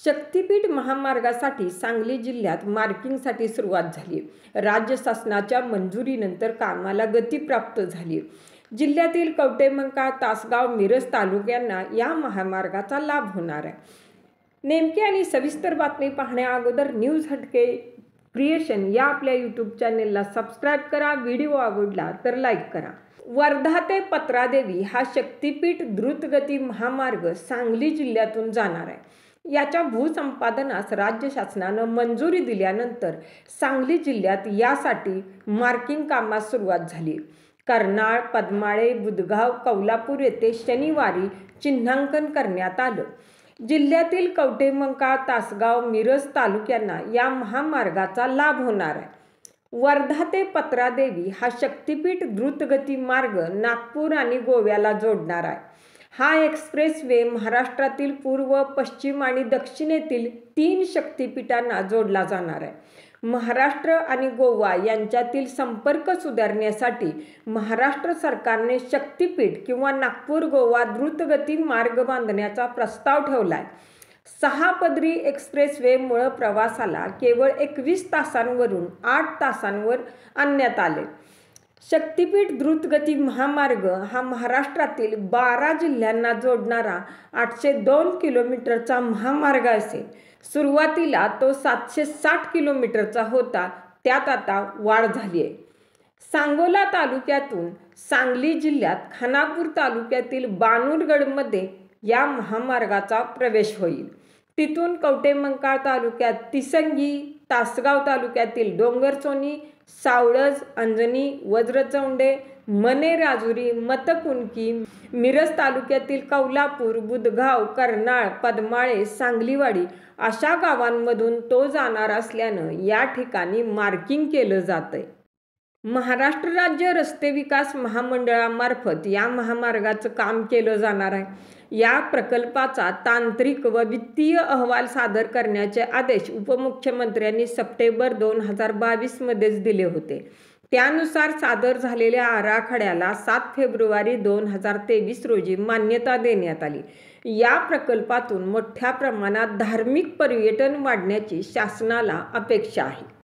शक्तीपीठ महामार्गासाठी सांगली जिल्ह्यात मार्किंगसाठी सुरुवात झाली। राज्य शासनाच्या मंजुरीनंतर कामाला गती प्राप्त झाली। जिल्ह्यातील कवठेमंकाळ, तासगाव, मिरज तालुक्यांना या महामार्गाचा लाभ होणार आहे। नेमकी आणि सविस्तर बातमी पाहण्या अगोदर न्यूज हटके क्रिएशन या आपल्या यूट्यूब चॅनेलला सबस्क्राईब करा। व्हिडिओ आवडला तर लाईक करा। वर्धा ते पत्रादेवी हा शक्तीपीठ द्रुतगती महामार्ग सांगली जिल्ह्यातून जाणार आहे। याच्या भूसंपादनास राज्य शासनानं मंजुरी दिल्यानंतर सांगली जिल्ह्यात यासाठी मार्किंग कामास सुरुवात झाली। कर्नाळ, पद्माळे, बुधगाव, कौलापूर येथे शनिवारी चिन्हांकन करण्यात आलं। जिल्ह्यातील कवठेमंकाळ, तासगाव, मिरज तालुक्यांना या महामार्गाचा लाभ होणार आहे। वर्धा ते पत्रादेवी हा शक्तीपीठ द्रुतगती मार्ग नागपूर आणि गोव्याला जोडणार आहे। हा एक्सप्रेस वे महाराष्ट्रातील पूर्व, पश्चिम आणि दक्षिणेतील 3 शक्तीपीठांना जोडला जाणार आहे। महाराष्ट्र आणि गोवा यांच्यातील संपर्क सुधारण्यासाठी महाराष्ट्र सरकारने शक्तीपीठ किंवा नागपूर गोवा द्रुतगती मार्ग बांधण्याचा प्रस्ताव ठेवला आहे। 6 पदरी एक्सप्रेसवेमुळे प्रवासाला केवळ 21 तासांवरून 8 तासांवर आणण्यात आले। शक्तीपीठ द्रुतगती महामार्ग हा महाराष्ट्रातील 12 जिल्ह्यांना जोडणारा 802 किलोमीटरचा महामार्ग असेल। सुरुवातीला तो 760 किलोमीटरचा होता, त्यात आता वाढ झाली आहे। सांगोला तालुक्यातून सांगली जिल्ह्यात खानापूर तालुक्यातील बानुरगडमध्ये या महामार्गाचा प्रवेश होईल। तिथून कवठेमंकाळ तालुक्यात तिसंगी, तासगाव तालुक्यातील डोंगरचोनी, सावळज, अंजनी, वज्रचौंडे, मने, राजुरी, मतकुणकी, मिरज तालुक्यातील कौलापूर, बुधगाव, कर्नाळ, पद्माळे, सांगलीवाडी अशा गावांमधून तो जाणार असल्यानं या ठिकाणी मार्किंग केलं जातंय। महाराष्ट्र राज्य रस्ते विकास महामंडळामार्फत या महामार्गाचं काम केलं जाणार आहे। या प्रकल्पाचा तांत्रिक व वित्तीय अहवाल सादर करण्याचे आदेश उपमुख्यमंत्र्यांनी सप्टेंबर 2022 मध्येच दिले होते। त्यानुसार सादर झालेल्या आराखड्याला 7 फेब्रुवारी 2023 रोजी मान्यता देण्यात आली। या प्रकल्पातून मोठ्या प्रमाणात धार्मिक पर्यटन वाढण्याची शासनाला अपेक्षा आहे।